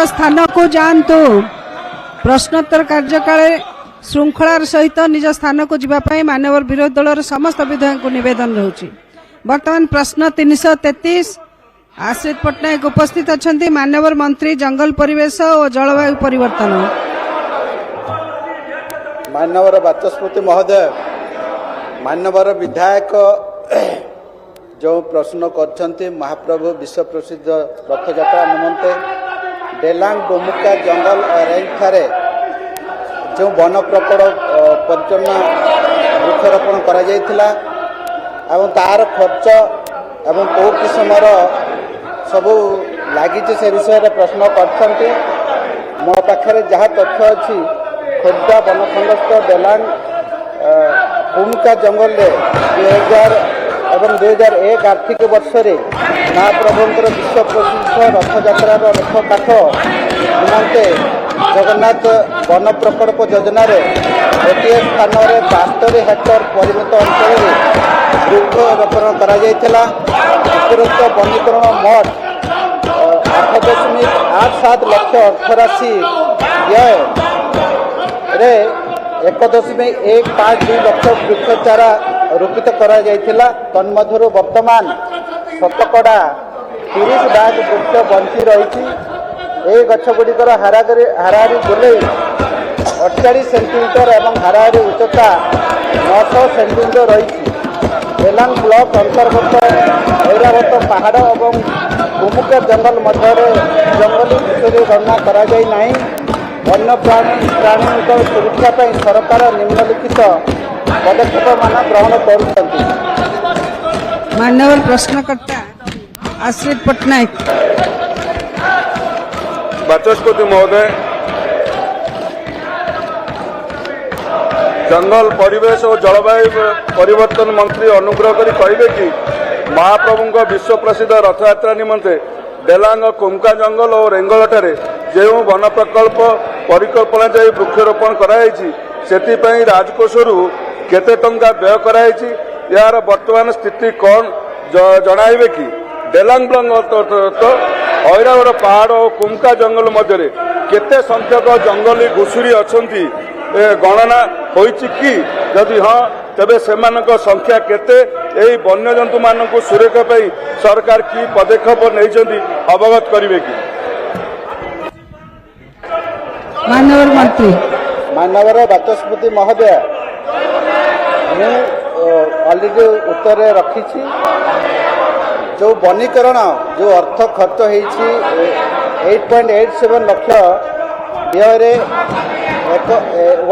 स्थान को जातु प्रश्नोत्तर कार्यकाल श्रृंखलार सहित निज स्थान को जीवाई मानवर विरोधी दलर समस्त विधायक को निवेदन रहुछि। वर्तमान प्रश्न 333 आश्रित पट्टनायक उपस्थित अच्छा मानवर मंत्री जंगल परिवेश और जलवायु परिवर्तन। मानवर बाचस्पति महोदय मानवर विधायक जो प्रश्न कर महाप्रभु विश्व प्रसिद्ध रथयात्रा निमंते डेलांग डोमुका जंगल रेंज ठारे जो वन प्रकड़ परिचन्न वृक्षरोपण करा जायथिला एवं तार खर्च एवं कौ किसमर सबू लगी से विषय प्रश्न करते मो पाखे जहाँ तथ्य अच्छी खोर्धा बनखंडस्थ डेलांग डोमुका जंगल 2000 एवं 2001 आर्थिक वर्ष महाप्रभुंर विश्व प्रसिद्ध रथयात्रार रथ काठ निमंते जगन्नाथ वन प्रकल्प योजन गोटे स्थान में 72 हेक्टर परिमित अंचल वृक्षरोपण उपरोक्त वनीकरण मोट 8.87 लक्ष अर्थराशि व्यय 1.152 लक्ष वृक्ष चारा रोपित करा जायथिला। तन्मध्यरु वर्तमान शतकड़ा 30 भाग वृक्ष बंची रही गछगुड़िकर हाराहारी गोले 48 सेंटीमीटर एवं हाराहारी उच्चता 900 सेंटीमीटर रही। डेलांग ब्लॉक अंतर्गत ऐरावत पहाड़ और डोमुका जंगल मध्य जंगली घुषुरी गणना करा जाई नाही। वन्य प्राणी सुरक्षा पर सरकार निम्नलिखित पदक्षेप मान ग्रहण करुछंती। मान्यवर प्रश्नकर्ता आश्रित पट्टनायक। बाचस्पति महोदय जंगल परिवेश और जलवायु परिवर्तन मंत्री अनुग्रह करी कहिबे कि महाप्रभु विश्व प्रसिद्ध रथयात्रा निमंते डेलांग कोमका जंगल और रेंगलठारे जो वन प्रकल्प परिकल्पना जाई वृक्षरोपण कराई सेतिपई राजकोषरू केते टंका व्यय कराई यार वर्तमान स्थिति कौन जणाइबे कि डेलांग ब्लॉक ऐरावत पहाड़ और कुमका जंगल मध्य केते संख्यक जंगली घुषुरी अछंती गणना होइछि कि यदि हाँ तेबे सेमानक संख्या केते एई वन्यजंतु मानक सुरक्षा पई सरकार की पदक्षेप नैछंती अवगत करिवे कि। मानवर मंत्री मानवर बाचस्पति महोदय मैं ऑलरेडी उत्तर रखी जो वनीकरण जो अर्थ खर्च हो 8.87 लक्ष व्यय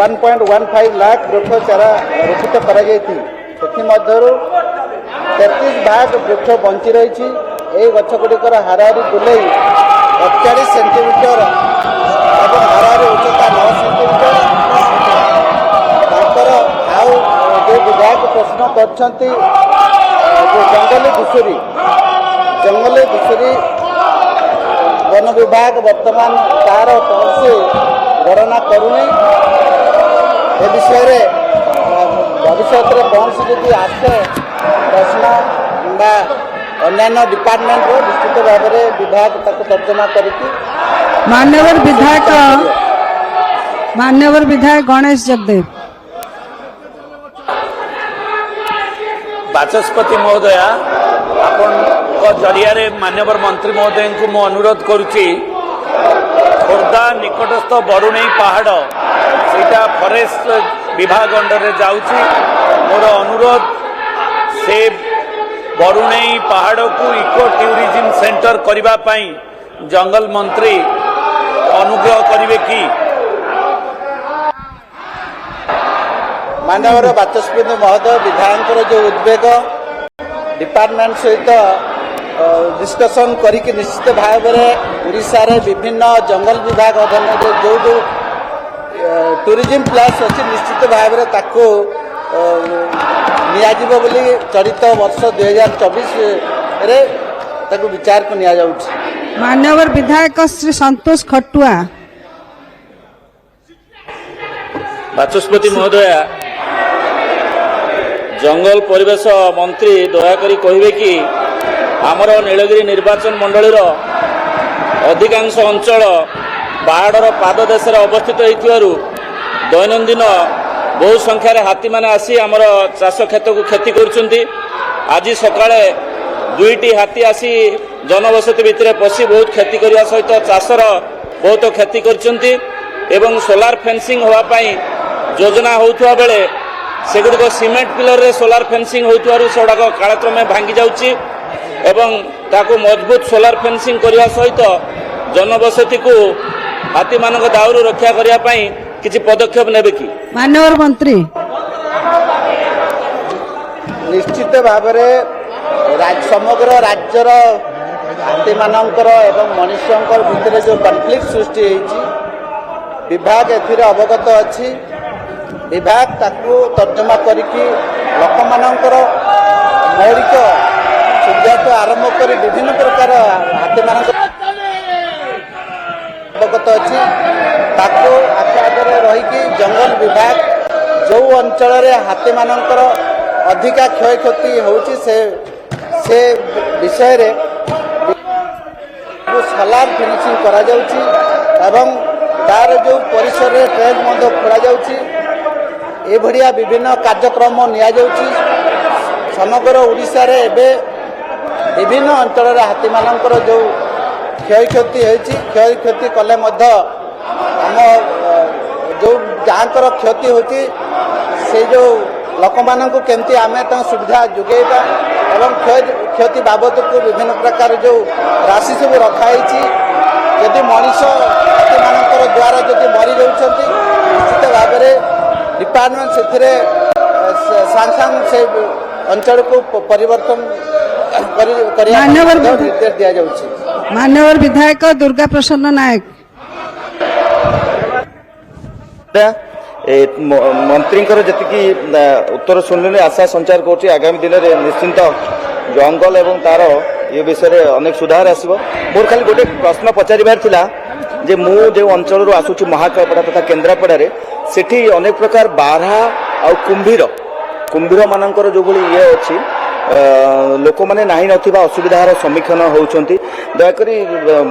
1.15 लाख वृक्ष चारा रोपित कर 33 भाग वृक्ष बंची रही। गछगुड़िकर हाराहारी गोले 48 सेंटीमीटर और हाराहारी उच्चता 9 सेंटीमीटर। आउ जो विधायक प्रश्न करछंती जंगली घुषुरी वन विभाग वर्तमान तार कौन से गणना करूनी ए विषय भविष्य में कौन सी यदि आसे प्रश्न कि अन्य डिपार्टमेंट निश्चित भाव में विभाग तर्जमा करके मान्यवर विधायक गणेश जगदेव। बाचस्पति महोदय आपण जरिया मान्यवर मंत्री महोदय को मु अनुरोध करुच्ची खोर्धा निकटस्थ बरुणई पहाड़ सेटा फरेस्ट विभाग अंडर जाउची मोर अनुरोध से बरुणई पहाड़ को इको टूरिज्म सेंटर करबा पई जंगल मंत्री अनुग्रह करिवे कि। मानवर बाचस्पति महोदय विधायक जो उद्वेग डिपार्टमेंट सहित डिस्कसन करिक निश्चित भाव में उड़ीसा रे विभिन्न जंगल विभाग अधीन जो जो टूरिज्म प्लेस अच्छी निश्चित भाव में ताको नियाजिबो बोली चलित वर्ष 2024 रे ताको विचार को निया जाउछि। मान्यवर विधायक श्री संतोष खटुआ। बाचस्पति महोदय जंगल परिवेश मंत्री दयाकरी कहिबे कि आमर नीलगिरी निर्वाचन मंडलीर ଅଧିକାଂଶ ଅଞ୍ଚଳ ପାହାଡ଼ର ପାଦଦେଶରେ ଅବସ୍ଥିତ ହୋଇଥିବାରୁ ଦୈନନ୍ଦିନ ବହୁ ସଂଖ୍ୟାରେ ହାତୀମାନେ ଆସି ଆମର ଚାଷ କ୍ଷେତକୁ କ୍ଷତି କରୁଛନ୍ତି। ଆଜି ସକାଳେ 2ଟି ହାତୀ ଆସି ଜନବସତି ଭିତରେ ପଶି ବହୁତ କ୍ଷତି କରିବା ସହିତ ଚାଷର ବହୁତ କ୍ଷତି କରିଛନ୍ତି ଏବଂ ସୋଲାର ଫେନ୍ସିଂ ହେବା ପାଇଁ ଯୋଜନା ହେଉଥିବା ବେଳେ ସେଗୁଡ଼ିକ ସିମେଣ୍ଟ ପିଲରରେ ସୋଲାର ଫେନ୍ସିଂ ହେଉଥିବାରୁ ସେଗୁଡ଼ାକ କାଳକ୍ରମେ ଭାଙ୍ଗି ଯାଉଛି ଏବଂ ତାକୁ ମଜବୁତ ସୋଲାର ଫେନ୍ସିଂ କରିବା ସହିତ ଜନବସତିକୁ ହାତୀମାନଙ୍କ ଦାଉରୁ ରକ୍ଷା କରିବା ପାଇଁ କିଛି ପଦକ୍ଷେପ ନେବେ କି? ମାନ୍ୟବର ମନ୍ତ୍ରୀ। ନିଶ୍ଚିତ ଭାବରେ ସମଗ୍ର ରାଜ୍ୟର ହାତୀମାନଙ୍କର ଏବଂ ମଣିଷଙ୍କର ଭିତରେ ଯେଉଁ କନଫ୍ଲିକ୍ଟ ସୃଷ୍ଟି ହୋଇଛି ବିଭାଗ ଏଥିରେ ଅବଗତ ଅଛି। ବିଭାଗ ତାକୁ ତର୍ଜମା କରିକି ଲୋକମାନଙ୍କର ମୌଳିକ ସୁବିଧାଠୁ ଆରମ୍ଭ କରି ବିଭିନ୍ନ ପ୍ରକାର ହାତୀମାନଙ୍କ ଅବଗତ ଅଛି। ତାକୁ ଆଖି ଆଗରେ ରହିକି ଜଙ୍ଗଲ ବିଭାଗ ଯେଉଁ ଅଞ୍ଚଳରେ ହାତୀମାନଙ୍କର ଅଧିକା କ୍ଷୟକ୍ଷତି ହେଉଛି ସେ ବିଷୟରେ ସୋଲାର ଫିନିସିଂ କରାଯାଉଛି ଏବଂ ତାର ଯେଉଁ ପରିସରରେ ଟ୍ରେନ୍ ମଧ୍ୟ ଖୋଳାଯାଉଛି। ଏଭଳିଆ ବିଭିନ୍ନ କାର୍ଯ୍ୟକ୍ରମ ନିଆଯାଉଛି। ସମଗ୍ର ଓଡ଼ିଶାରେ ଏବେ ବିଭିନ୍ନ ଅଞ୍ଚଳରେ ହାତୀମାନଙ୍କର ଯେଉଁ କ୍ଷୟକ୍ଷତି ହୋଇଛି କ୍ଷୟକ୍ଷତି କଲେ ମଧ୍ୟ ଆମ ଯେଉଁ ଯାହାଙ୍କର କ୍ଷତି ହେଉଛି ସେଇ ଯେଉଁ ଲୋକମାନଙ୍କୁ କେମିତି ଆମେ ତାଙ୍କ ସୁବିଧା ଯୋଗାଇବା ଏବଂ କ୍ଷତି ବାବଦକୁ ବିଭିନ୍ନ ପ୍ରକାର ଯେଉଁ ରାଶି ସବୁ ରଖାହେଇଛି ଯଦି ମଣିଷ ହାତୀମାନଙ୍କର ଦ୍ୱାରା ଯଦି ମରିଯାଉଛନ୍ତି ନିଶ୍ଚିତ ଭାବରେ ଡିପାର୍ଟମେଣ୍ଟ ସେଥିରେ ସାଙ୍ଗେ ସାଙ୍ଗେ ସେ ଅଞ୍ଚଳକୁ ପରିବର୍ତ୍ତନ କରିବା ନିର୍ଦ୍ଦେଶ ଦିଆଯାଉଛି। ମାନ୍ୟବର ବିଧାୟକ ଦୁର୍ଗା ପ୍ରସନ୍ନ ନାୟକ। ମନ୍ତ୍ରୀଙ୍କର ଯେତିକି ଉତ୍ତର ଶୁଣିଲେ ଆଶା ସଞ୍ଚାର କରୁଛି ଆଗାମୀ ଦିନରେ ନିଶ୍ଚିନ୍ତ ଜଙ୍ଗଲ ଏବଂ ତାର ଏ ବିଷୟରେ ଅନେକ ସୁଧାର ଆସିବ। ମୋର ଖାଲି ଗୋଟେ ପ୍ରଶ୍ନ ପଚାରିବାର ଥିଲା ଯେ ମୁଁ ଯେଉଁ ଅଞ୍ଚଳରୁ ଆସୁଛି ମହାକାଳପଡ଼ା ତଥା କେନ୍ଦ୍ରାପଡ଼ାରେ ସେଠି ଅନେକ ପ୍ରକାର ବାରହା ଆଉ କୁମ୍ଭୀରମାନଙ୍କର ଯେଉଁଭଳି ଇଏ ଅଛି ଲୋକମାନେ ନାହିଁ ନଥିବା ଅସୁବିଧାର ସମ୍ମୁଖୀନ ହେଉଛନ୍ତି। ଦୟାକରି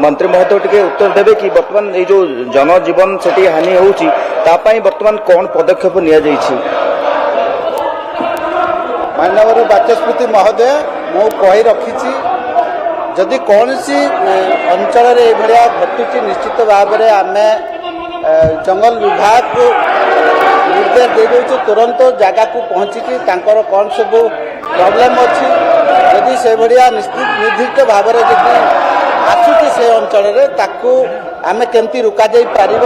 ମନ୍ତ୍ରୀ ମହୋଦୟ ଟିକେ ଉତ୍ତର ଦେବେ କି ବର୍ତ୍ତମାନ ଏଇ ଯେଉଁ ଜନଜୀବନ ସେଠି ହାନି ହେଉଛି ତା ପାଇଁ ବର୍ତ୍ତମାନ କ'ଣ ପଦକ୍ଷେପ ନିଆଯାଇଛି? ମାନ୍ୟବର ବାଚସ୍ପତି ମହୋଦୟ ମୁଁ କହି ରଖିଛି ଯଦି କୌଣସି ଅଞ୍ଚଳରେ ଏଭଳିଆ ଘଟୁଛି ନିଶ୍ଚିତ ଭାବରେ ଆମେ ଜଙ୍ଗଲ ବିଭାଗକୁ ନିର୍ଦ୍ଦେଶ ଦେଇଦେଉଛୁ ତୁରନ୍ତ ଜାଗାକୁ ପହଞ୍ଚିକି ତାଙ୍କର କ'ଣ ସବୁ ପ୍ରୋବ୍ଲେମ୍ ଅଛି ଯଦି ସେଭଳିଆ ନିର୍ଦ୍ଦିଷ୍ଟ ଭାବରେ ଯଦି ଆସୁଛି ସେ ଅଞ୍ଚଳରେ ତାକୁ ଆମେ କେମିତି ରୋକାଯାଇ ପାରିବ